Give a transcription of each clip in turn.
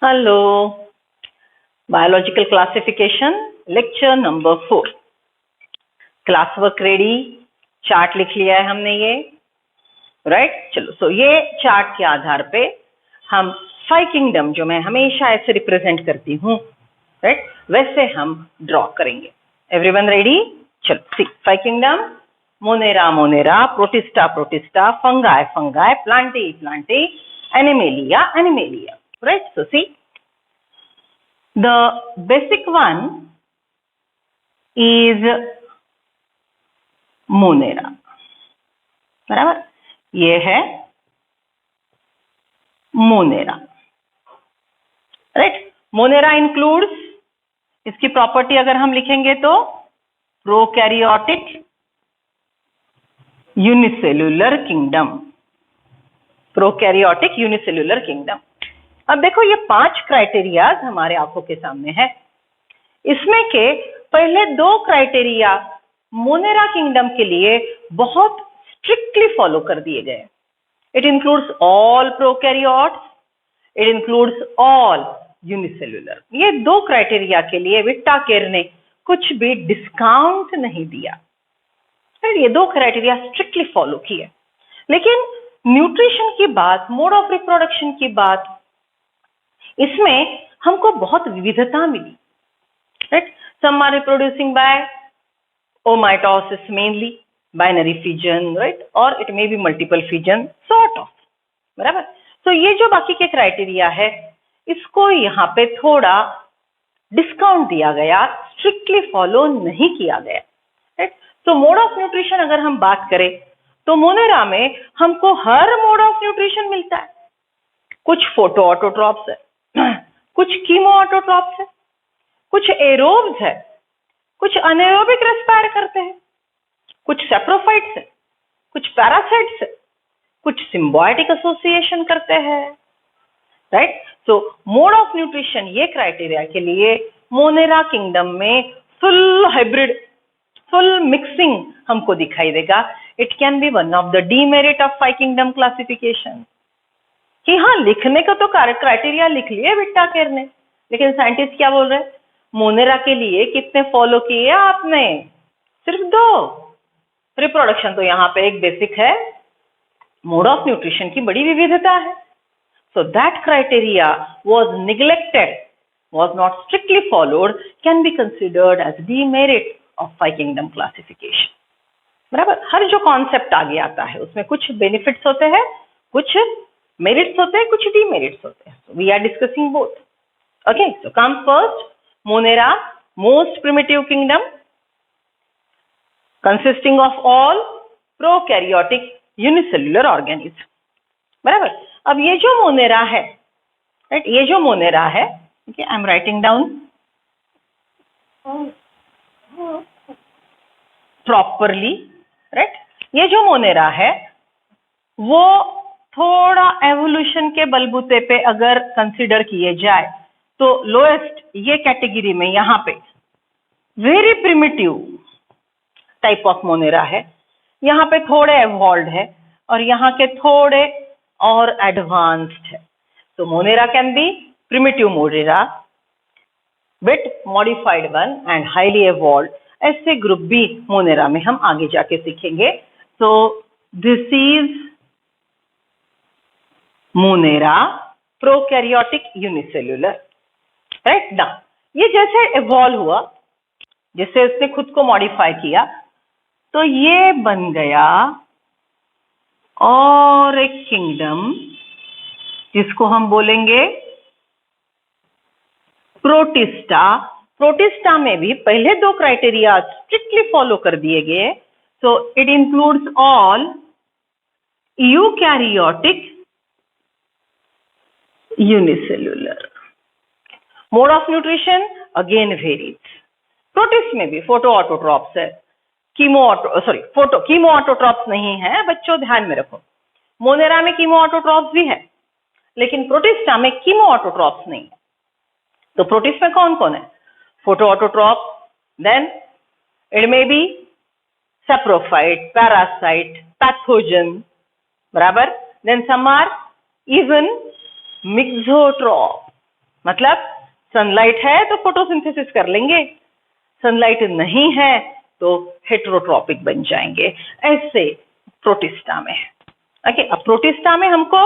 Hello, biological classification lecture number 4। Class work ready, chart लिख लिया है हमने ये, राइट। चलो, सो ये चार्ट के आधार पे हम 5 किंगडम जो मैं हमेशा ऐसे रिप्रेजेंट करती हूँ, राइट, वैसे हम ड्रॉ करेंगे। Everyone ready? चलो, सी 5 kingdom: Monera Monera, protista protista, fungi fungi, Plantae Plantae, animalia animalia, right? So see, the basic one is Monera, बराबर। ये है मोनेरा, राइट। मोनेरा इंक्लूड्स, इसकी प्रॉपर्टी अगर हम लिखेंगे तो prokaryotic unicellular kingdom, prokaryotic unicellular kingdom. अब देखो, ये 5 क्राइटेरियाज हमारे आंखों के सामने है। इसमें के पहले 2 क्राइटेरिया मोनेरा किंगडम के लिए बहुत स्ट्रिक्टली फॉलो कर दिए गए। It includes all prokaryotes, it includes all unicellular. ये 2 क्राइटेरिया के लिए विट्टाकेर ने कुछ भी डिस्काउंट नहीं दिया। ये 2 क्राइटेरिया स्ट्रिक्टली फॉलो किए। लेकिन न्यूट्रिशन की बात, मोड ऑफ रिप्रोडक्शन की बात, इसमें हमको बहुत विविधता मिली, right. Some are reproducing by amitosis, mainly binary fission, right, और it may be multiple fission, sort of, बराबर। तो ये जो बाकी के क्राइटेरिया है, इसको यहाँ पे थोड़ा डिस्काउंट दिया गया, स्ट्रिक्टली फॉलो नहीं किया गया, राइट। तो मोड ऑफ न्यूट्रिशन अगर हम बात करें तो मोनेरा में हमको हर मोड ऑफ न्यूट्रिशन मिलता है। कुछ फोटो ऑटोट्रॉप्स है, कुछ कीमो ऑटोट्रॉप्स है, कुछ एरोब्स है, कुछ अनएरोबिक रेस्पायर करते हैं, कुछ सैप्रोफाइट्स है, कुछ पैरासाइट्स है, कुछ सिम्बायोटिक एसोसिएशन करते हैं, right. So mode of nutrition, ये क्राइटेरिया के लिए मोनेरा किंगडम में फुल हाइब्रिड, फुल मिक्सिंग हमको दिखाई देगा। It can be one of the demerit of 5 kingdom classification कि हाँ, लिखने का तो क्राइटेरिया लिख लिए विट्टाकेर ने, लेकिन साइंटिस्ट क्या बोल रहे हैं? मोनेरा के लिए कितने फॉलो किए आपने? सिर्फ 2। रिप्रोडक्शन तो यहाँ पे एक बेसिक है, मोड ऑफ न्यूट्रिशन की बड़ी विविधता है। So that criteria was neglected, was not strictly followed, can be considered as demerit of 5 kingdom classification, बराबर। हर जो कॉन्सेप्ट आगे आता है उसमें कुछ बेनिफिट्स होते हैं, कुछ मेरिट्स होते हैं, कुछ डीमेरिट्स होते हैं। We are discussing both. Okay, so come first Monera, most primitive kingdom consisting of all prokaryotic unicellular organism, बराबर। अब ये जो मोनेरा है, राइट, ये जो मोनेरा है, okay, I am writing down properly, right. ये जो मोनेरा है वो थोड़ा एवोल्यूशन के बलबूते पे अगर कंसिडर किए जाए तो लोएस्ट ये कैटेगरी में यहाँ पे very primitive type of Monera है। यहाँ पे थोड़े एवॉल्व्ड है और यहाँ के थोड़े और एडवांस्ड है। तो Monera can be primitive Monera, bit modified one and highly evolved. ऐसे ग्रुप बी मोनेरा में हम आगे जाके सीखेंगे। तो this is Monera prokaryotic unicellular, right ना। ये जैसे इवॉल्व हुआ, जैसे उसने खुद को मॉडिफाई किया, तो ये बन गया और एक किंगडम जिसको हम बोलेंगे प्रोटिस्टा। प्रोटिस्टा में भी पहले 2 क्राइटेरिया स्ट्रिक्टली फॉलो कर दिए गए। So it includes all eukaryotic unicellular. Mode of nutrition again varies. Protist में भी फोटो ऑटोट्रॉप्स है, कीमो ऑटोट्रॉप्स नहीं है, बच्चों ध्यान में रखो। मोनेरा में कीमो ऑटोट्रॉप्स भी है, लेकिन प्रोटिस्टा में कीमो ऑटोट्रॉप्स नहीं है। तो प्रोटिस्ट में कौन कौन है? Photo autotroph, then it may be saprophyte, parasite, pathogen, बराबर। Then some are even mixotroph, मतलब सनलाइट है तो फोटोसिंथेसिस कर लेंगे, सनलाइट नहीं है तो हेटेरोट्रॉपिक बन जाएंगे, ऐसे प्रोटिस्टा में। ओके, अब प्रोटिस्टा में हमको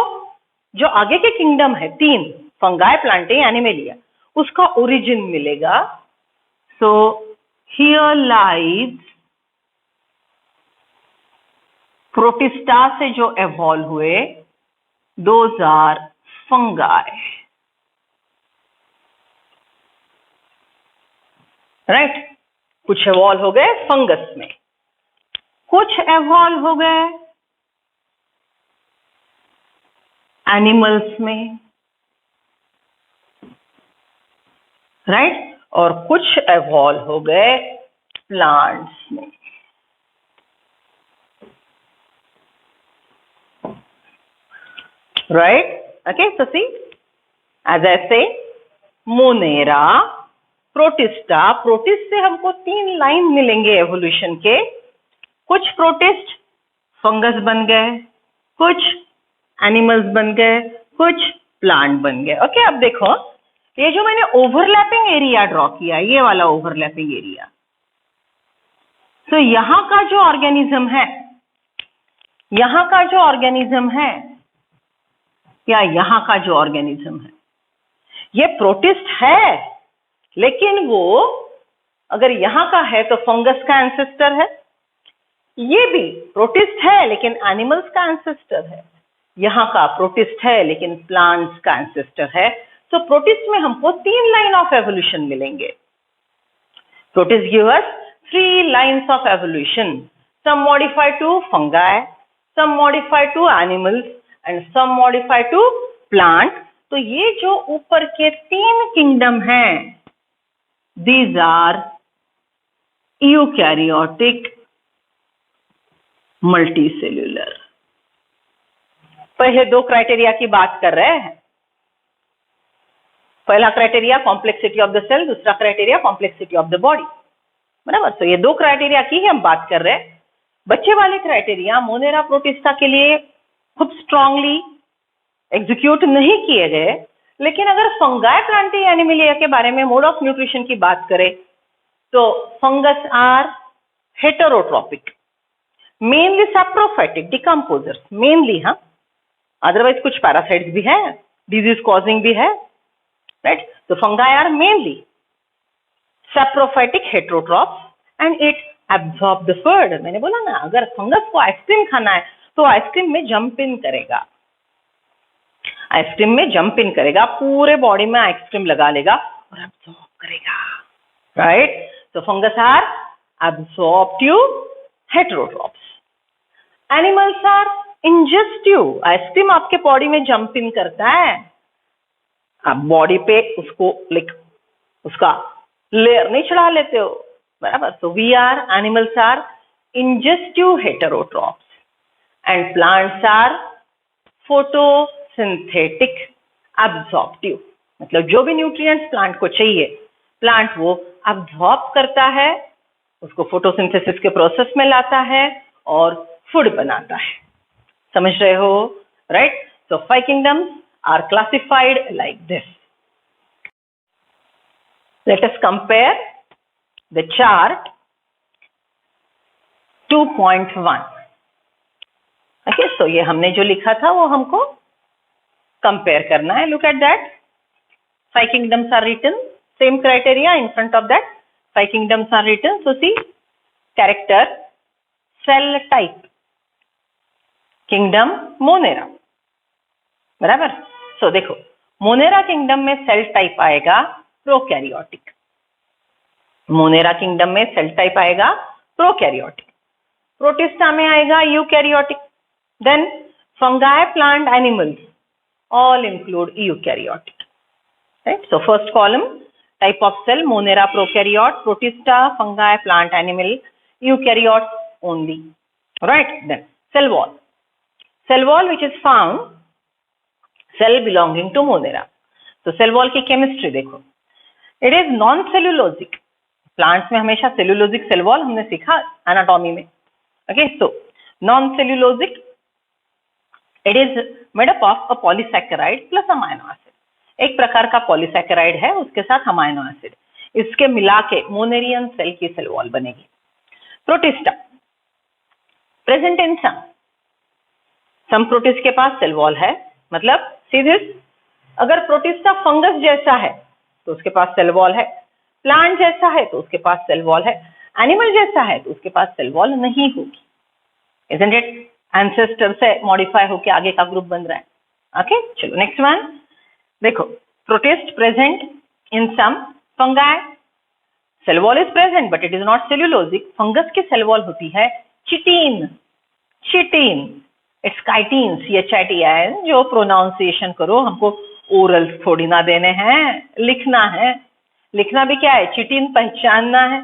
जो आगे के किंगडम है 3, फंगाई, प्लांटे, एनिमेलिया, उसका ओरिजिन मिलेगा। सो हियर लाइज प्रोटिस्टा से जो एवॉल्व हुए, दोज आर फंगाई, राइट। कुछ एवॉल्व हो गए फंगस में, कुछ एवॉल्व हो गए एनिमल्स में, राइट, और कुछ एवॉल्व हो गए प्लांट्स में। Right, okay, so see, as I say, Monera, protista, protist से हमको 3 लाइन मिलेंगे एवोल्यूशन के। कुछ प्रोटिस्ट फंगस बन गए, कुछ एनिमल्स बन गए, कुछ प्लांट बन गए। ओके, अब देखो ये जो मैंने ओवरलैपिंग एरिया ड्रॉ किया, ये वाला ओवरलैपिंग एरिया, तो यहाँ का जो ऑर्गेनिज्म है, यहाँ का जो ऑर्गेनिज्म है या यहाँ का जो ऑर्गेनिज्म है, ये प्रोटिस्ट है, लेकिन वो अगर यहाँ का है तो फंगस का एंसेस्टर है। ये भी प्रोटिस्ट है लेकिन एनिमल्स का एंसेस्टर है। यहाँ का प्रोटिस्ट है लेकिन प्लांट्स का एंसेस्टर है। तो प्रोटिस्ट में हमको 3 लाइन ऑफ एवोल्यूशन मिलेंगे। Protist give us 3 lines of evolution, some modify to fungi, some modify to animals and some modify to plant. तो ये जो ऊपर के 3 किंगडम हैं, these are eukaryotic multicellular। पहले 2 क्राइटेरिया की बात कर रहे हैं। पहला criteria complexity of the cell, दूसरा criteria complexity of the body, बराबर। तो ये 2 क्राइटेरिया की ही हम बात कर रहे हैं। बच्चे वाले क्राइटेरिया मोनेरा प्रोटिस्टा के लिए खूब स्ट्रांगली एग्जीक्यूट नहीं किए गए, लेकिन अगर फंगाई, प्लांटी, एनिमलिया के बारे में मोड ऑफ न्यूट्रिशन की बात करें तो fungus are heterotrophic, mainly saprophytic decomposers, mainly, हाँ, अदरवाइज कुछ पैरासाइट्स भी है, डिजीज कॉजिंग भी है, राइट। तो fungi are mainly saprophytic heterotrophs and it absorb the food. मैंने बोला ना, अगर फंगस को आइसक्रीम खाना है तो आइसक्रीम में जंप इन करेगा, आइसक्रीम में जंप इन करेगा, पूरे बॉडी में आइसक्रीम लगा लेगा और एब्जॉर्ब करेगा, राइट। तो fungus are absorptive heterotrophs, animals are ingestive. Ice cream आपके बॉडी में जंप इन करता है, आप बॉडी पे उसको उसका लेयर नहीं चढ़ा लेते हो, बराबर। तो we are, animals are ingestive heterotrophs and plants are photosynthetic absorptive. मतलब जो भी न्यूट्रिएंट्स प्लांट को चाहिए, प्लांट वो एब्जॉर्ब करता है, उसको फोटोसिंथेसिस के प्रोसेस में लाता है और फूड बनाता है। समझ रहे हो, right. So 5 kingdoms are classified like this. Let us compare the chart 2.1। Okay, so ये हमने जो लिखा था वो हमको कंपेयर करना है। Look at that, 5 kingdoms are written, same criteria in front of that 5 kingdoms are written. So see, character, cell type, kingdom Monera, बराबर। सो देखो, मोनेरा किंगडम में सेल टाइप आएगा प्रोकैरियोटिक, मोनेरा किंगडम में cell type आएगा prokaryotic, Protista में आएगा eukaryotic, then fungi, plant, animals all include eukaryotic, right? So first column, type of cell, monera, prokaryote, protista, fungi, plant, animal, eukaryotes only, right? Then cell wall, cell wall which is found, cell belonging to monera. So cell wall की chemistry देखो, it is non-cellulosic, plants में हमेशा cellulosic cell wall हमने सीखा anatomy में, okay? So non-cellulosic, it is made up of a polysaccharide plus amino acid. एक प्रकार का पॉलीसैकेराइड है, उसके साथ अमाइनो एसिड, इसके मिला के मोनेरियन सेल की सेल वॉल बनेगी। Protista present in some protist के पास सेल वॉल है, मतलब सीधे अगर प्रोटिस्टा फंगस जैसा है तो उसके पास सेल वॉल है, प्लांट जैसा है तो उसके पास सेल वॉल है, एनिमल जैसा है तो उसके पास सेल वॉल नहीं होगी। Isn't it? एंसेस्टर से मॉडिफाई होके आगे का ग्रुप बन रहा है। ओके, चलो नेक्स्ट वन देखो, protist present in some fungi, cell wall is present but it is not cellulosic. Fungus की सेल वॉल होती है chitin, chitin it's chitin, CHITIN। जो प्रोनाउंसिएशन करो, हमको ओरल्स थोड़ी ना देने हैं, लिखना है। लिखना भी क्या है, चिटीन पहचानना है,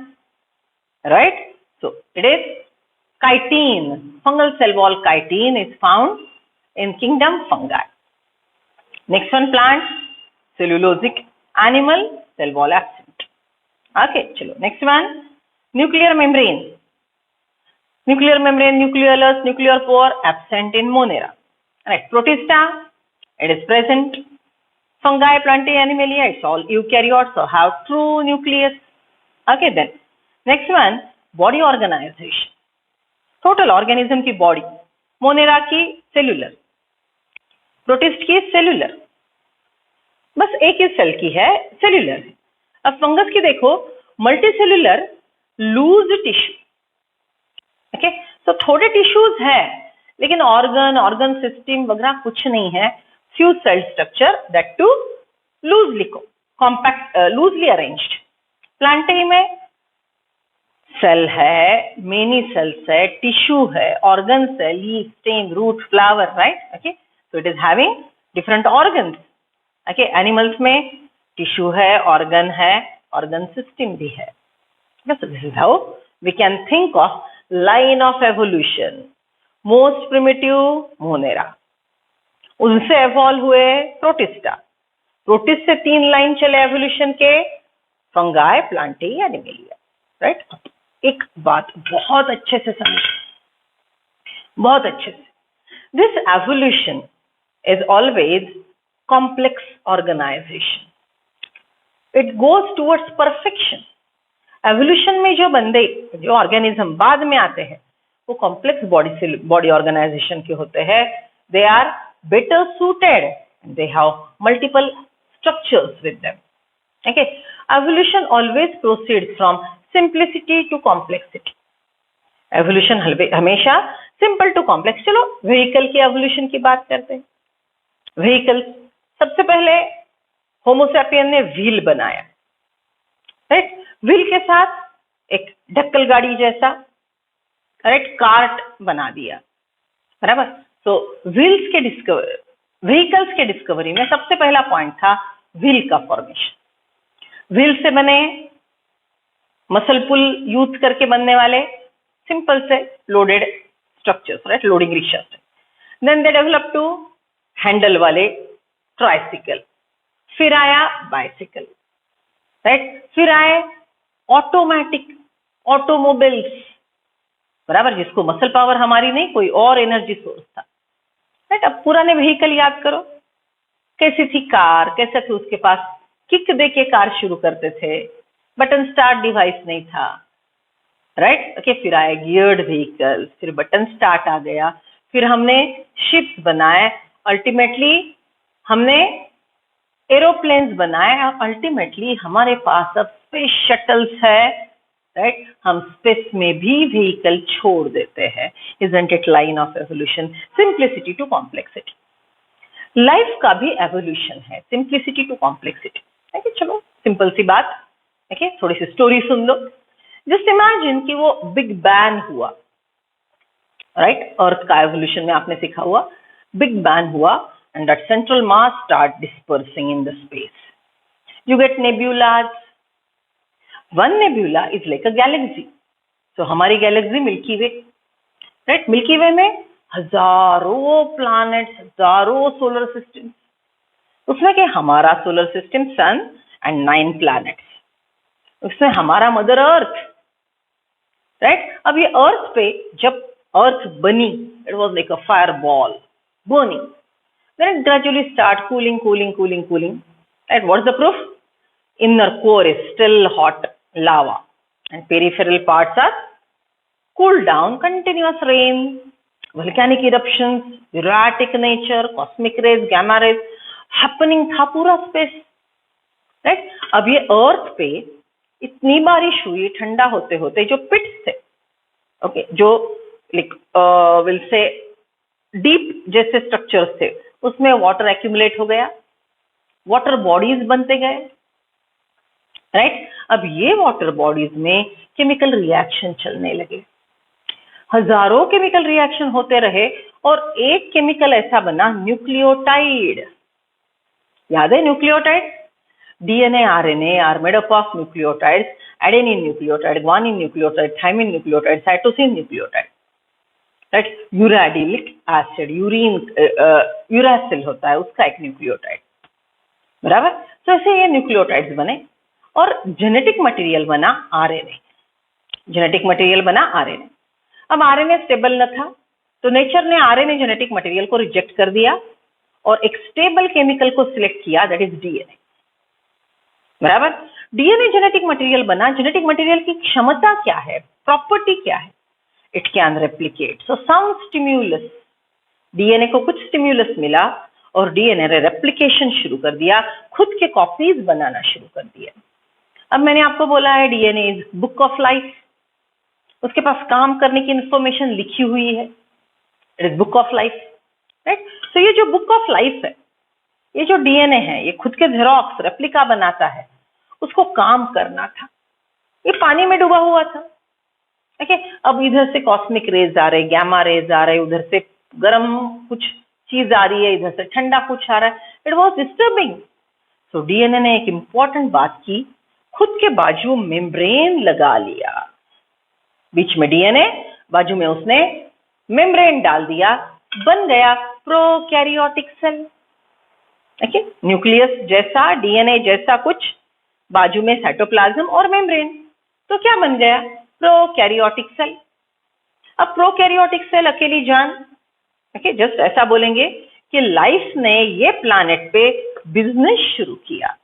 right. So it is chitin. Fungal cell wall chitin is found in kingdom fungi. Next one, plant, cellulosic, animal, cell wall absent. Okay, chalo. Next one, nuclear membrane. Nuclear membrane, nucleolus, nuclear pore absent in Monera. Right, Protista, it is present. Fungi, Plantae, Animalia, it's all eukaryotes, so have true nucleus. Okay, then. Next one, body organization. Total organism की body, Monera की cellular, protist की cellular, बस एक ही cell की है, cellular है। अब fungus की देखो, multi cellular loose tissue. Okay, तो थोड़े टिश्यूज है लेकिन ऑर्गन सिस्टम वगैरह कुछ नहीं है। Few cell structure, that too loosely compact, loosely arranged. प्लांटे में सेल है, मेनी सेल्स है, टिश्यू है, ऑर्गन्स है, leaf, stem, root, flower, right. Okay, so it is having different organs. Okay, animals में टिश्यू है, ऑर्गन सिस्टम भी है। This is how we can think of line of evolution. Most primitive Monera, उनसे evolve हुए Protista, protist से 3 line चले evolution के, fungi, Plantae, animalia, right. एक बात बहुत अच्छे से समझ, बहुत अच्छे से, this evolution is always complex organization, it goes towards perfection. Evolution में जो ऑर्गेनिज्म बाद में आते हैं वो कॉम्प्लेक्स बॉडी ऑर्गेनाइजेशन के होते हैं। They are better suited, they have multiple structures with them. Okay, evolution always proceeds from simplicity to complexity. Evolution हमेशा सिंपल टू कॉम्प्लेक्स। चलो व्हीकल की एवोल्यूशन की बात करते हैं। व्हीकल, सबसे पहले होमोसैपियन ने व्हील बनाया, राइट। व्हील के साथ एक ढक्कल गाड़ी जैसा, राइट, कार्ट बना दिया, बराबर। तो व्हीकल्स के डिस्कवरी में सबसे पहला पॉइंट था व्हील का फॉर्मेशन। व्हील से बने मसल पुल यूज करके बनने वाले सिंपल से loaded structures, right, loading rickshaw. Then they develop to handle वाले ट्राइसिकल, फिर आया बाइसिकल, राइट, फिर आए ऑटोमेटिक ऑटोमोबाइल्स, बराबर, जिसको मसल पावर हमारी नहीं, कोई और एनर्जी सोर्स था, राइट। अब पुराने व्हीकल याद करो, कैसी थी कार, कैसे थे, उसके पास किक दे के कार शुरू करते थे, बटन स्टार्ट डिवाइस नहीं था, राइट। ओके, फिर आए गियर्ड व्हीकल, फिर बटन स्टार्ट आ गया, फिर हमने शिप्स बनाए, अल्टीमेटली हमने एरोप्लेन्स बनाए, और अल्टीमेटली हमारे पास अब स्पेस शटल्स है, राइट। हम स्पेस में भी व्हीकल छोड़ देते हैं। Isn't it line of evolution, simplicity to complexity. Life का भी एवोल्यूशन है, सिंप्लिसिटी टू कॉम्प्लेक्सिटी। ठीक है, चलो सिंपल सी बात, ठीक है, थोड़ी सी स्टोरी सुन लो। जस्ट इमेजिन कि वो बिग बैंग हुआ, राइट। अर्थ का एवोल्यूशन में आपने सीखा हुआ, बिग बैंग हुआ and that central mass start dispersing in the space. You get nebulas. One nebula is like a galaxy. So हमारी galaxy Milky Way, right. Milky Way में हजारों प्लैनेट्स, हजारों सोलर सिस्टम, उसमें के हमारा solar system sun and 9 planets, उसमें हमारा mother earth, right. अब ये अर्थ पे जब अर्थ बनी, it was like a fire ball burning. Then it gradually start cooling. Right? What's the proof? Inner core is still hot lava and peripheral parts are cooled down. Continuous rain, volcanic eruptions, erratic nature, cosmic rays, gamma rays happening था पूरा space. Right? अब ये अर्थ पे इतनी बारिश हुई ठंडा होते होते जो पिट्स थे, ओके, जो विल से डीप जैसे स्ट्रक्चर्स थे, उसमें वाटर एक्यूमुलेट हो गया, वाटर बॉडीज बनते गए. राइट? अब ये वाटर बॉडीज में केमिकल रिएक्शन चलने लगे, हजारों केमिकल रिएक्शन होते रहे और एक केमिकल ऐसा बना, न्यूक्लियोटाइड. याद है nucleotide? DNA, RNA are made up of nucleotides, adenine nucleotide, guanine nucleotide, thymine nucleotide, cytosine nucleotide. Right? Uridylic acid, urine, uracil होता है उसका एक न्यूक्लियोटाइड. बराबर? तो ऐसे ये न्यूक्लियोटाइड्स बने और जेनेटिक मटेरियल बना आरएनए. जेनेटिक मटेरियल बना आरएनए. अब आरएनए स्टेबल न था तो नेचर ने आरएनए जेनेटिक मटेरियल को रिजेक्ट कर दिया और एक स्टेबल केमिकल को सिलेक्ट किया, दैट इज डीएनए. बराबर? डीएनए जेनेटिक मटेरियल बना. जेनेटिक मटेरियल की क्षमता क्या है, प्रॉपर्टी क्या है? It can replicate. So some stimulus, DNA को कुछ स्टिम्युलस मिला और डीएनए ने रेप्लिकेशन शुरू कर दिया, खुद के कॉपीज बनाना शुरू कर दिया. अब मैंने आपको बोला है DNA is book of life, उसके पास काम करने की इंफॉर्मेशन लिखी हुई है, it is book of life. Right? तो ये जो बुक ऑफ लाइफ है, ये जो डीएनए है, ये खुद के जेरोक्स रेप्लिका बनाता है, उसको काम करना था. ये पानी में डूबा हुआ था. ओके, अब इधर से कॉस्मिक रेज आ रहे, गैमा रेज आ रहे, उधर से गर्म कुछ चीज आ रही है, इधर से ठंडा कुछ आ रहा है. It was disturbing. So DNA ने एक इंपॉर्टेंट बात की, खुद के बाजू मेम्ब्रेन लगा लिया. बीच में डीएनए, बाजू में उसने मेम्ब्रेन डाल दिया, बन गया प्रोकैरियोटिक सेल. ओके, न्यूक्लियस जैसा, डीएनए जैसा कुछ, बाजू में साइटोप्लाज्म और मेम्ब्रेन. तो क्या बन गया? Prokaryotic cell. अब प्रोकैरियोटिक सेल अकेली जान. ओके, जस्ट ऐसा बोलेंगे कि लाइफ ने ये प्लैनेट पे बिजनेस शुरू किया.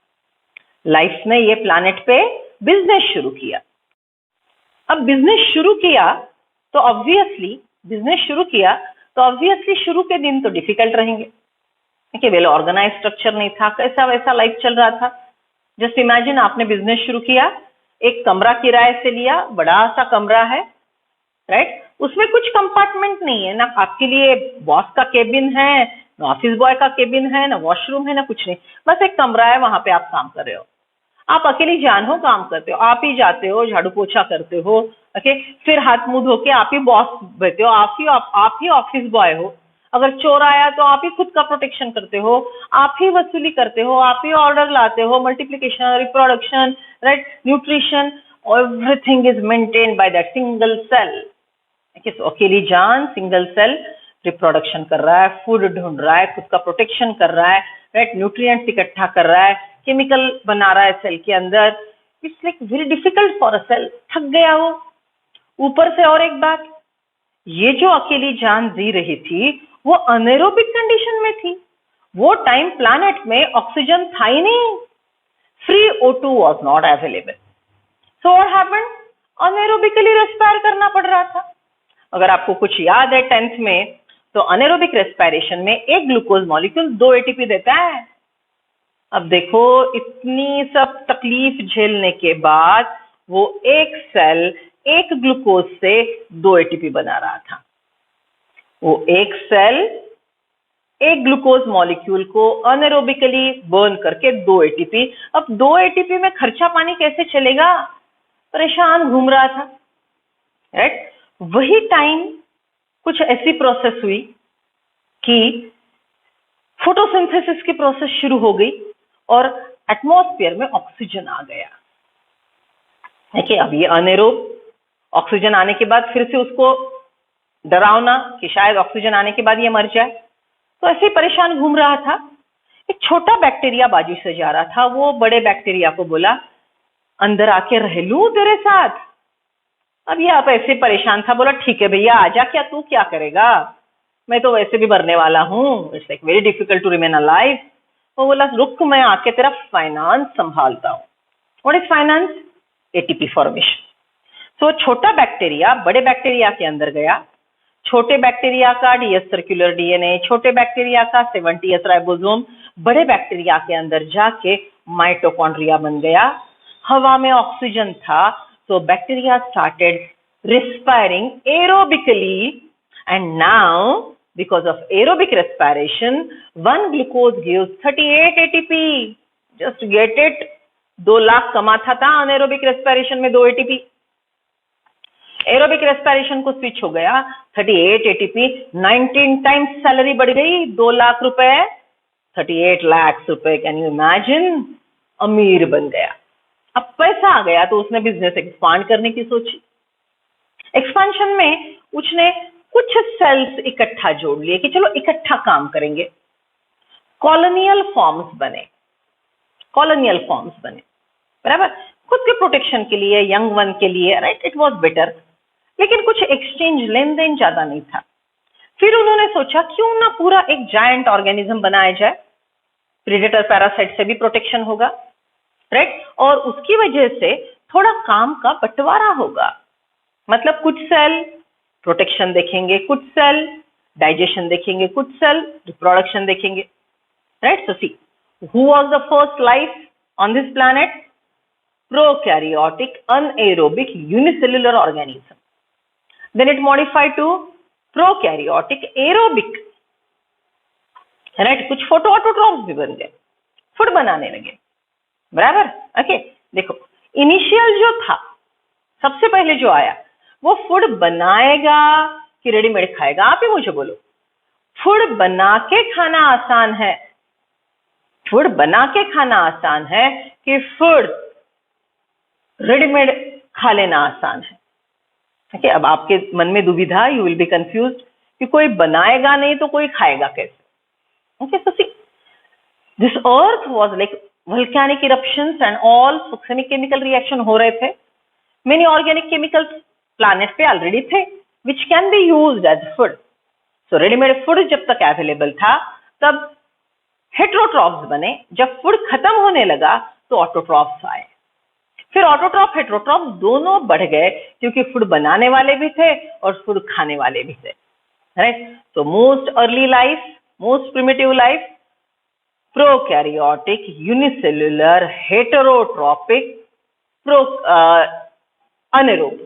लाइफ ने ये प्लैनेट पे बिजनेस शुरू किया. अब बिजनेस शुरू किया तो ऑब्वियसली शुरू के दिन तो डिफिकल्ट रहेंगे. ओके, वेल ऑर्गेनाइज स्ट्रक्चर नहीं था, कैसा वैसा लाइफ चल रहा था. जस्ट इमेजिन, आपने बिजनेस शुरू किया, एक कमरा किराए से लिया, बड़ा सा कमरा है. राइट? उसमें कुछ कंपार्टमेंट नहीं है, ना आपके लिए बॉस का केबिन है, ना ऑफिस बॉय का केबिन है, ना वॉशरूम है, ना कुछ नहीं. बस एक कमरा है, वहां पे आप काम कर रहे हो. आप अकेली जान हो, काम करते हो, आप ही जाते हो, झाड़ू पोछा करते हो. ओके, फिर हाथ मुंह धो के आप ही बॉस बैठे हो, आप ही ऑफिस बॉय हो. अगर चोर आया तो आप ही खुद का प्रोटेक्शन करते हो, आप ही वसूली करते हो, आप ही ऑर्डर लाते हो, multiplication, reproduction, right, nutrition, everything is maintained by that single cell. अकेली जान, सिंगल सेल, रिप्रोडक्शन कर रहा है, फूड ढूंढ रहा है, खुद का प्रोटेक्शन कर रहा है, राइट, न्यूट्रिएंट्स इकट्ठा कर रहा है, केमिकल बना रहा है सेल के अंदर. It's like very difficult for a cell. थक गया वो. ऊपर से और एक बात, ये जो अकेली जान जी रही थी वो अनेरोबिक कंडीशन में थी. वो टाइम प्लैनेट में ऑक्सीजन था ही नहीं, free O2 was not available. So what happened? Anaerobically respire करना पड़ रहा था. अगर आपको कुछ याद है 10th में, तो अनेरोबिक रेस्पिरेशन में एक ग्लूकोज मॉलिक्यूल 2 ATP देता है. अब देखो, इतनी सब तकलीफ झेलने के बाद वो एक सेल एक ग्लूकोज से 2 ATP बना रहा था. वो एक सेल एक ग्लूकोज मॉलिक्यूल को अनेरोबिकली बर्न करके 2 ATP. अब 2 ATP में खर्चा पानी कैसे चलेगा? परेशान घूम रहा था. राइट? वही टाइम कुछ ऐसी प्रोसेस हुई कि फोटोसिंथेसिस की प्रोसेस शुरू हो गई और एटमॉस्फेयर में ऑक्सीजन आ गया. देखिए, अब ये अनेरोब, ऑक्सीजन आने के बाद फिर से उसको डरावना कि शायद ऑक्सीजन आने के बाद ये मर जाए. तो ऐसे ही परेशान घूम रहा था. एक छोटा बैक्टीरिया बाजू से जा रहा था. वो बड़े बैक्टीरिया को बोला, अंदर आके रह लूं तेरे साथ? अब ये आप ऐसे परेशान था, बोला ठीक है भैया आजा, क्या तू क्या करेगा, मैं तो वैसे भी मरने वाला हूँ. It's like very difficult to remain alive. वो बोला रुक मैं आके तेरा फाइनेंस संभालता हूँ। What is finance? ATP formation. So छोटा बैक्टीरिया बड़े बैक्टीरिया के अंदर गया, छोटे बैक्टीरिया का डीएस सर्कुलर डीएनए, छोटे बैक्टीरिया का 70s राइबोसोम बड़े बैक्टीरिया के अंदर जाके माइटोकॉन्ड्रिया बन गया। हवा में ऑक्सीजन था, तो bacteria started respiring aerobically, and now because of aerobic respiration, one glucose gives 38 ATP. Just get it, 2 lakh कमाता था अनएरोबिक रेस्पिरेशन में 2 ATP। एरोबिक रेस्पिरेशन को स्विच हो गया, 38 ATP, 19 टाइम्स सैलरी बढ़ गई, 2 लाख रुपए, 38 लाख रुपए। Can you imagine? अमीर बन गया। अब पैसा आ गया तो उसने बिजनेस एक्सपांड करने की सोची। एक्सपेंशन में उसने कुछ सेल्स इकट्ठा जोड़ लिए कि चलो इकट्ठा काम करेंगे। कॉलोनियल फॉर्म्स बने, कॉलोनियल फॉर्म्स बने, बराबर, खुद के प्रोटेक्शन के लिए, यंग वन के लिए, राइट, इट वाज बेटर। लेकिन कुछ एक्सचेंज लेन देन ज्यादा नहीं था। फिर उन्होंने सोचा क्यों ना पूरा एक जायंट ऑर्गेनिज्म बनाया जाए, प्रेडेटर पैरासाइट से भी प्रोटेक्शन होगा, राइट, और उसकी वजह से थोड़ा काम का बंटवारा होगा। मतलब कुछ सेल प्रोटेक्शन देखेंगे, कुछ सेल डाइजेशन देखेंगे, कुछ सेल रिप्रोडक्शन देखेंगे, right. So see, who was the first life on this planet? Prokaryotic anaerobic unicellular organism. Then it modified to prokaryotic aerobic, right. कुछ फोटो ऑटोट्रॉफ्स भी बन गए, फूड बनाने लगे, बराबर। ओके, देखो इनिशियल जो था, सबसे पहले जो आया वो फूड बनाएगा कि रेडीमेड खाएगा? आप ही मुझे बोलो। फूड बना के खाना आसान है, फूड बना के खाना आसान है कि फूड रेडीमेड खा लेना आसान है? ठीक है, अब आपके मन में दुविधा, यू विल बी कंफ्यूज कि कोई बनाएगा नहीं तो कोई खाएगा कैसे। Okay, so see, this earth was like volcanic eruptions and all chemical reaction हो रहे थे। मेनी ऑर्गेनिक केमिकल्स प्लैनेट पे ऑलरेडी थे which can be used as food. So readymade food जब तक अवेलेबल था तब हेट्रोट्रॉफ्स बने। जब फूड खत्म होने लगा तो ऑटोट्रॉफ्स आए। फिर ऑटोट्रॉफ हेट्रोट्रॉफ दोनों बढ़ गए क्योंकि फूड बनाने वाले भी थे और फूड खाने वाले भी थे, right. So most early life, most primitive life, prokaryotic unicellular heterotrophic anaerobe,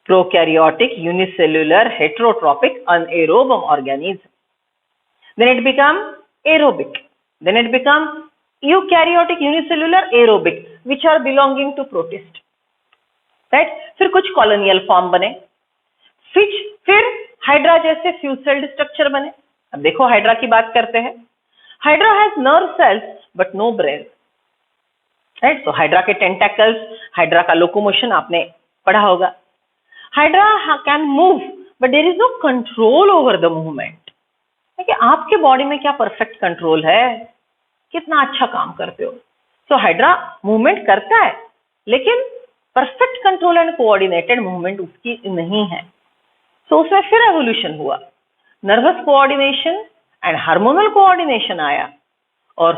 prokaryotic unicellular heterotropic anaerobe organism. Then it become aerobic, then it become eukaryotic unicellular aerobic, which are belonging to protist, right। फिर कुछ colonial form बने, फिर hydra जैसे fuse sailed structure बने। अब देखो hydra की बात करते हैं। Hydra has nerve cells but no brain, right. तो हाइड्रा के टेंटेकल्स, हाइड्रा का लोकोमोशन आपने पढ़ा होगा। Hydra can move but there is no control over the movement. देखिए आपके बॉडी में क्या परफेक्ट कंट्रोल है, कितना अच्छा काम करते हो। तो हाइड्रा मूवमेंट करता है लेकिन perfect control and coordinated movement उसकी नहीं है। तो उसमें फिर एवोल्यूशन हुआ, nervous coordination and hormonal coordination आया, और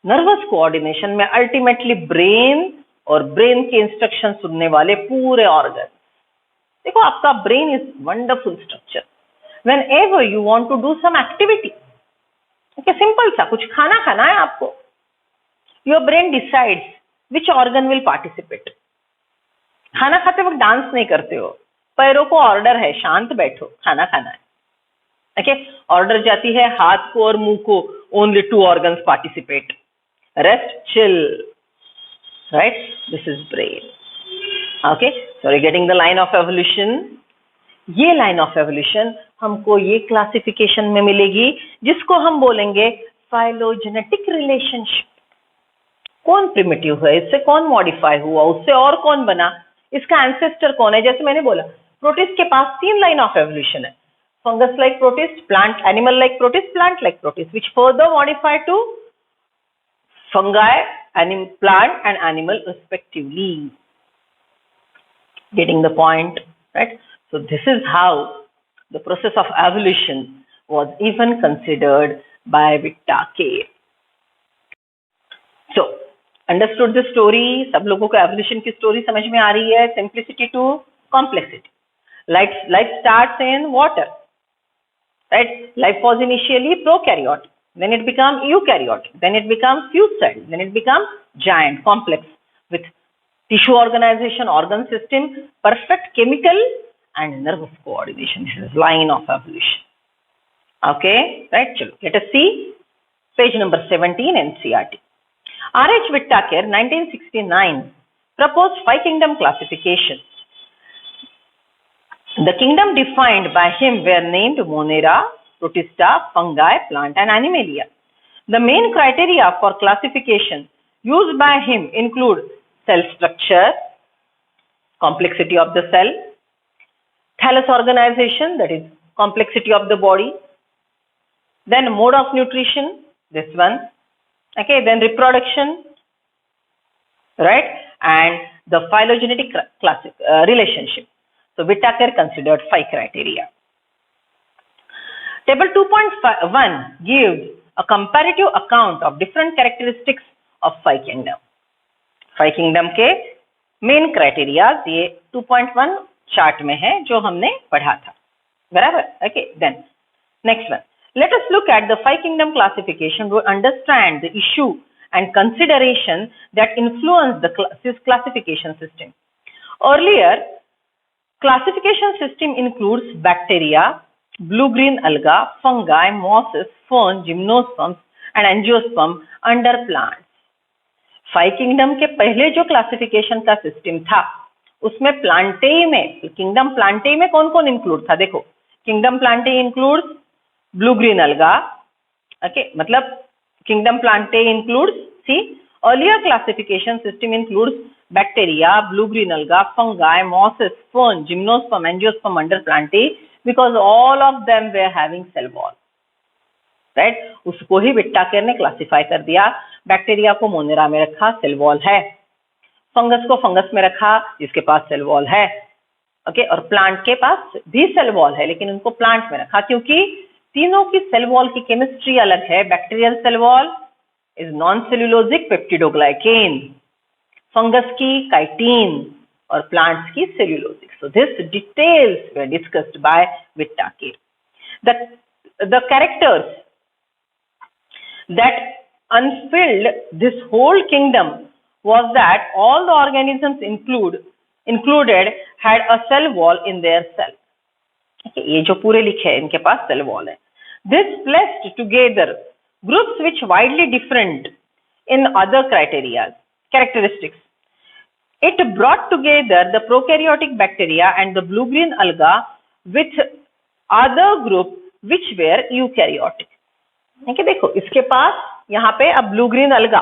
नर्वस कोऑर्डिनेशन में अल्टीमेटली ब्रेन और ब्रेन के इंस्ट्रक्शन सुनने वाले पूरे ऑर्गन। देखो आपका brain is wonderful structure. Whenever you want to do some activity, okay, simple सा कुछ खाना खाना है आपको, your brain decides which organ will participate. खाना खाते वक्त डांस नहीं करते हो, पैरों को ऑर्डर है शांत बैठो, खाना खाना है, ओके। ऑर्डर जाती है हाथ को और मुंह को, only 2 organs participate, rest chill, right. This is brain, okay. So you getting the line of evolution. ये लाइन ऑफ एवोल्यूशन हमको ये क्लासिफिकेशन में मिलेगी जिसको हम बोलेंगे फाइलोजेनेटिक रिलेशनशिप। कौन प्रिमिटिव है, इससे कौन मॉडिफाई हुआ, उससे और कौन बना, इसका एंसेस्टर कौन है। जैसे मैंने बोला प्रोटिस्ट के पास 3 लाइन ऑफ एवोल्यूशन है, fungus like protist, plant animal like protist, plant like protist, which further modify to fungi, plant and animal respectively. Getting the point, right? So this is how the process of evolution was even considered by Victor Cave. Understood the story? सब लोगों को evolution की story समझ में आ रही है? Simplicity to complexity. Life starts in water, right? Life was initially prokaryote, then it became eukaryote, then it became fused, then it became giant, complex, with tissue organization, organ system, perfect chemical and nervous coordination. This is line of evolution. Okay, right? Chalo, let us see page number 17 NCERT. R.H. Whittaker, 1969, proposed 5 kingdom classification. The kingdom defined by him were named Monera, Protista, Fungi, Plant and Animalia. The main criteria for classification used by him include cell structure, complexity of the cell, thallus organization, that is complexity of the body, then mode of nutrition, this one, okay, then reproduction, right, and the phylogenetic relationship. So Whittaker considered 5 criteria. Table 2.1 gives a comparative account of different characteristics of 5 kingdom. 5 kingdom के main criteria ये 2.1 chart में है जो हमने पढ़ा था, बराबर? Okay, then next one. Let us look at the 5 kingdom classification to understand the issue and consideration that influence this classification system. Earlier, classification system includes bacteria, blue-green alga, fungi, mosses, fern, gymnosperms and angiosperm under plants. 5 kingdom के पहले जो classification का system था उसमें Plantae में, kingdom Plantae में कौन कौन include था? देखो, kingdom Plantae includes blue-green alga, okay, मतलब kingdom Plantae includes, see, earlier classification system includes bacteria, blue-green alga, fungi, mosses, fern, gymnosperm, angiosperm under Plantae because all of them were having cell wall, right? उसको ही Whittaker ने classify कर दिया. Bacteria को Monera में रखा, cell wall है. Fungus को fungus में रखा जिसके पास सेल वॉल है, ओके, और प्लांट के पास भी सेल वॉल है लेकिन उनको प्लांट में रखा क्योंकि तीनों की सेल वॉल की केमिस्ट्री अलग है. Bacterial cell wall is non cellulosic peptidoglycan, fungus की काइटीन और प्लांट्स की cellulosic. So this details were discussed by Whittaker. The characters that unfilled this whole kingdom was that all the organisms included had a cell wall in their cell. Okay, ये जो पूरे लिखे हैं इनके पास cell wall है. This placed together groups which widely different in other characteristics. It brought together the prokaryotic bacteria and the blue-green alga with other group which were eukaryotic. Okay, देखो इसके पास यहाँ पे अब blue-green alga,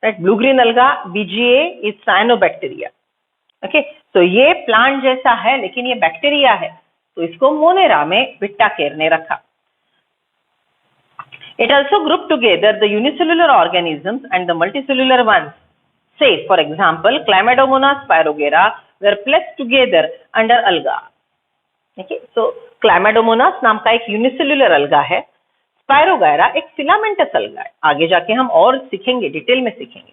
right? Blue-green alga BGA is cyanobacteria. Okay, so ये plant जैसा है लेकिन ये बैक्टीरिया है तो इसको मोनेरा में Whittaker ने रखा. It also grouped together the unicellular organisms and the multicellular ones. Say, for example, Chlamydomonas pyrogera were placed together under alga. Okay, so Chlamydomonas नाम का एक unicellular alga है, Pyrogera एक filamentous alga है. आगे जाके हम और सीखेंगे, डिटेल में सीखेंगे.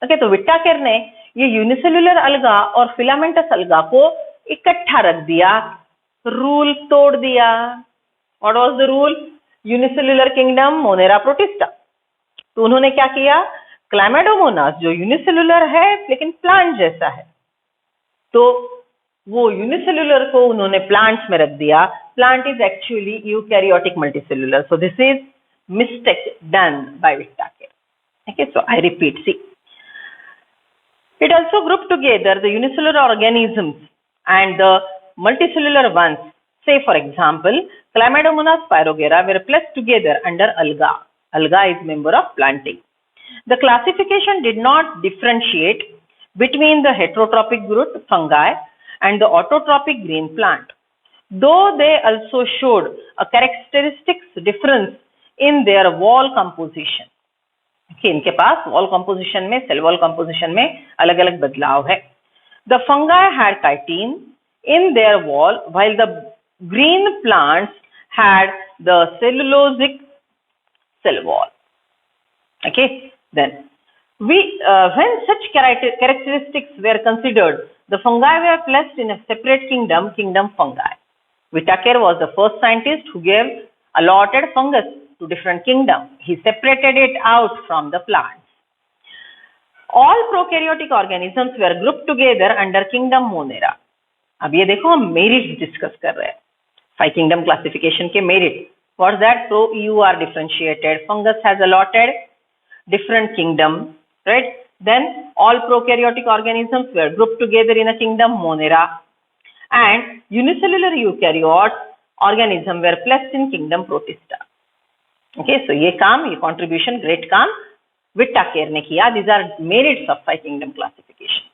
Okay, तो Whittaker ने ये unicellular alga और filamentous alga को इकट्ठा रख दिया, रूल तोड़ दिया. What was the rule? Unicellular kingdom Monera protista. तो उन्होंने क्या किया? Chlamydomonas जो यूनिसेल्युलर है लेकिन प्लांट जैसा है तो वो यूनिसेल्युलर को उन्होंने प्लांट्स में रख दिया. Plant is actually eukaryotic multicellular. So this is mistake done by Whittaker. Okay, so I repeat, see, it also grouped together the unicellular organisms and the multicellular ones. Say, for example, Chlamydomonas pyrogera were placed together under alga. Alga is member of Plantae. The classification did not differentiate between the heterotrophic group fungi and the autotrophic green plant, though they also showed a characteristic difference in their wall composition. Okay, इनके पास wall composition में, cell wall composition में अलग-अलग बदलाव है. The fungi had chitin in their wall while the green plants had the cellulosic cell wall. Okay, then When such characteristics were considered, the fungi were placed in a separate kingdom, kingdom fungi. Whitaker was the first scientist who gave allotted fungus to different kingdom. He separated it out from the plants. All prokaryotic organisms were grouped together under kingdom Monera. अब ये देखो हम merits discuss कर रहे हैं, 5 kingdom classification के merit. What's that? So you are differentiated. Fungus has allotted different kingdom, right? Then all prokaryotic organisms were grouped together in a kingdom Monera, and unicellular eukaryote organism were placed in kingdom Protista. Okay, so ये काम, ये contribution, great काम Whitaker ने किया. These are merits of 5 kingdom classification.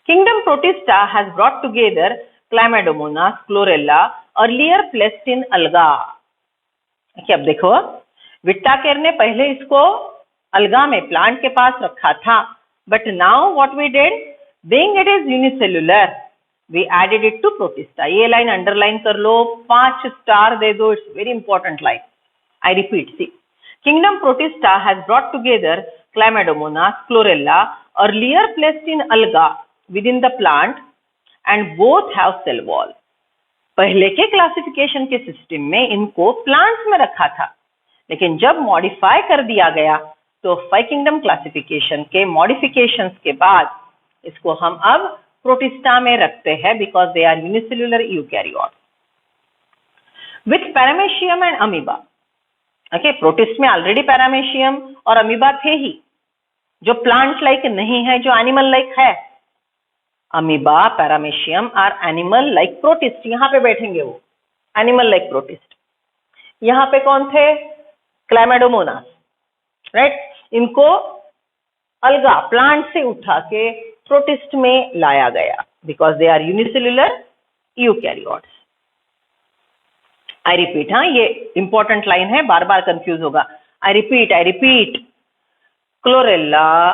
Kingdom Protista has brought together Chlamydomonas, Chlorella, earlier placed in Alga. Okay, अब देखो Whitaker ने पहले इसको अलगा में प्लांट के पास रखा था, but now what we did, being it is unicellular, we added it to Protista. ये लाइन अंडरलाइन कर लो, 5 स्टार दे दो, it's very important line. I repeat, see, Kingdom Protista has brought together Chlamydomonas, Chlorella, earlier placed in Alga within the plant, and both have cell wall. पहले के classification के system में इनको plants में रखा था, लेकिन जब मॉडिफाई कर दिया गया तो 5 किंगडम क्लासिफिकेशन के मॉडिफिकेशंस के बाद इसको हम अब प्रोटिस्टा में रखते हैं, because they are unicellular eukaryote with paramecium and amoeba. Okay, protist में ऑलरेडी पैरामेशियम और अमीबा थे ही, जो प्लांट लाइक नहीं है, जो एनिमल लाइक है. Amoeba, paramecium are animal like protist. यहाँ पे बैठेंगे वो एनिमल लाइक प्रोटिस्ट. यहाँ पे कौन थे? Chlamydomonas, right. इनको अलगा प्लांट से उठा के प्रोटिस्ट में लाया गया, because they are unicellular eukaryotes. I repeat, हाँ ये इंपॉर्टेंट लाइन है, बार बार कंफ्यूज होगा. I repeat, Chlorella,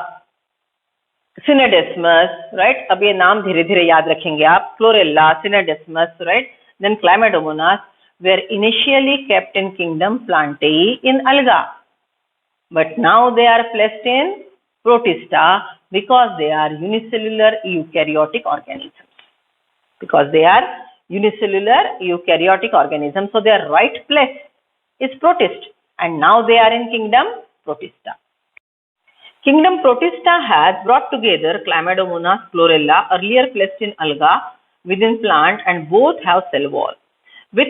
Scenedesmus, right. अब ये नाम धीरे धीरे याद रखेंगे आप. Chlorella, Scenedesmus, right. Then Chlamydomonas were initially kept in kingdom Plantae in Alga, but now they are placed in Protista because they are unicellular eukaryotic organisms. So their right place is Protist, and now they are in kingdom Protista. Kingdom Protista has brought together Chlamydomonas, Chlorella, earlier placed in Alga within plant, and both have cell wall with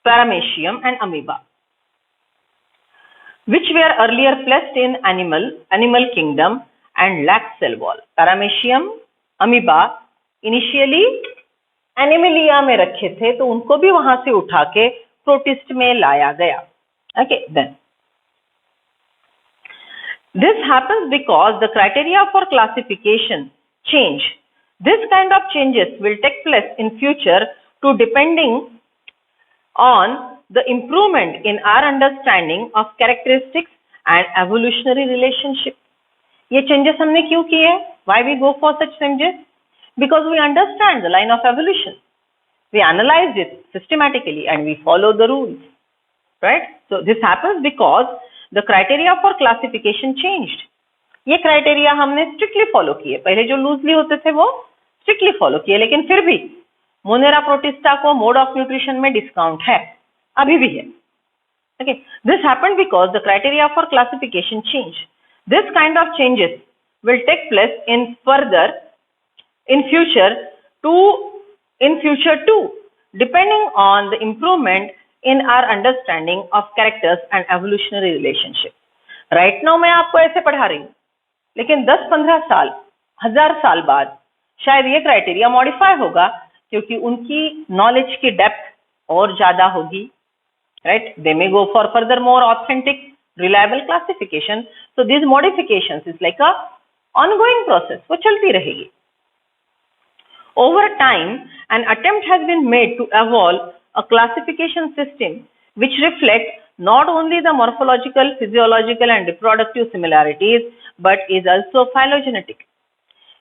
Paramecium and Amoeba, which were earlier placed in animal kingdom and lacked cell wall. Paramecium, Amoeba initially Animalia में रखे थे, तो उनको भी वहां से उठा के प्रोटिस्ट में लाया गया. Okay, then this happens because the criteria for classification change. This kind of changes will take place in future to depending on the improvement in our understanding of characteristics and evolutionary relationship. ये changes हमने क्यों किए? Why we go for such changes? Because we understand the line of evolution. We analyzed it systematically and we follow the rules, right? So this happens because the criteria for classification changed. ये criteria हमने strictly follow किए. पहले जो loosely होते थे वो strictly follow किए, लेकिन फिर भी मोनेरा प्रोटिस्टा को मोड ऑफ न्यूट्रिशन में डिस्काउंट है, अभी भी है. Okay, this happened because the criteria for classification changed. This kind of changes will take place in future too, depending on the improvement in our understanding of characters and evolutionary relationship. Right now मैं आपको ऐसे पढ़ा रही हूँ, लेकिन 10-15 साल, 1000 साल बाद शायद ये क्राइटेरिया मॉडिफाई होगा, क्योंकि उनकी नॉलेज की डेप्थ और ज्यादा होगी, right. They may go for further more authentic reliable classification. So this modifications is like a ongoing process, वो चलती रहेगी. Over time an attempt has been made to evolve a classification system which reflects not only the morphological, physiological and reproductive similarities but is also phylogenetic.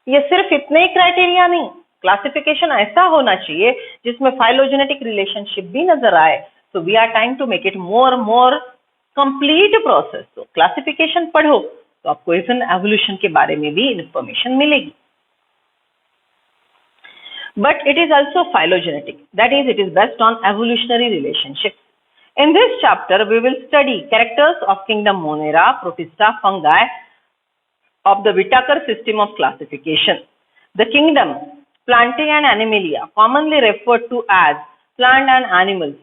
ये सिर्फ इतने ही criteria नहीं, classification ऐसा होना चाहिए जिसमें फाइलोजेनेटिक रिलेशनशिप भी नजर आए. So we are trying to make it more complete process. तो क्लासिफिकेशन पढ़ो तो आपको इवन एवोल्यूशन के बारे में भी इंफॉर्मेशन मिलेगी। But it is also phylogenetic, that is, it is based on evolutionary relationships. In this chapter, we will study characters of kingdom Monera, Protista, fungi of the Whittaker system of classification. The kingdom Plantae and Animalia, commonly referred to as plant and animals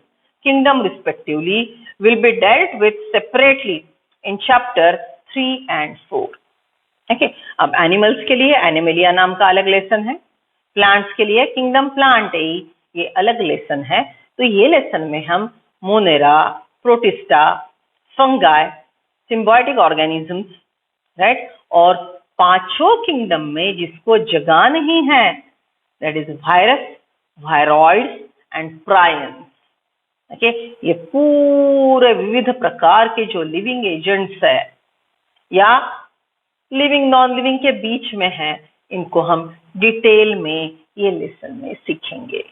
kingdom respectively, will be dealt with separately in chapter 3 and 4. Okay, अब animals के लिए Animalia नाम का अलग lesson है, plants के लिए kingdom प्लांटेई ये अलग लेसन है। तो ये लेसन में हम Monera, protista, fungi, symbiotic organisms, right, और पांचों किंगडम में जिसको जगह नहीं है, that is virus, viroids and prions. Okay, ये पूरे विविध प्रकार के जो लिविंग एजेंट्स है या लिविंग नॉन लिविंग के बीच में है, इनको हम डिटेल में ये लेसन में सीखेंगे।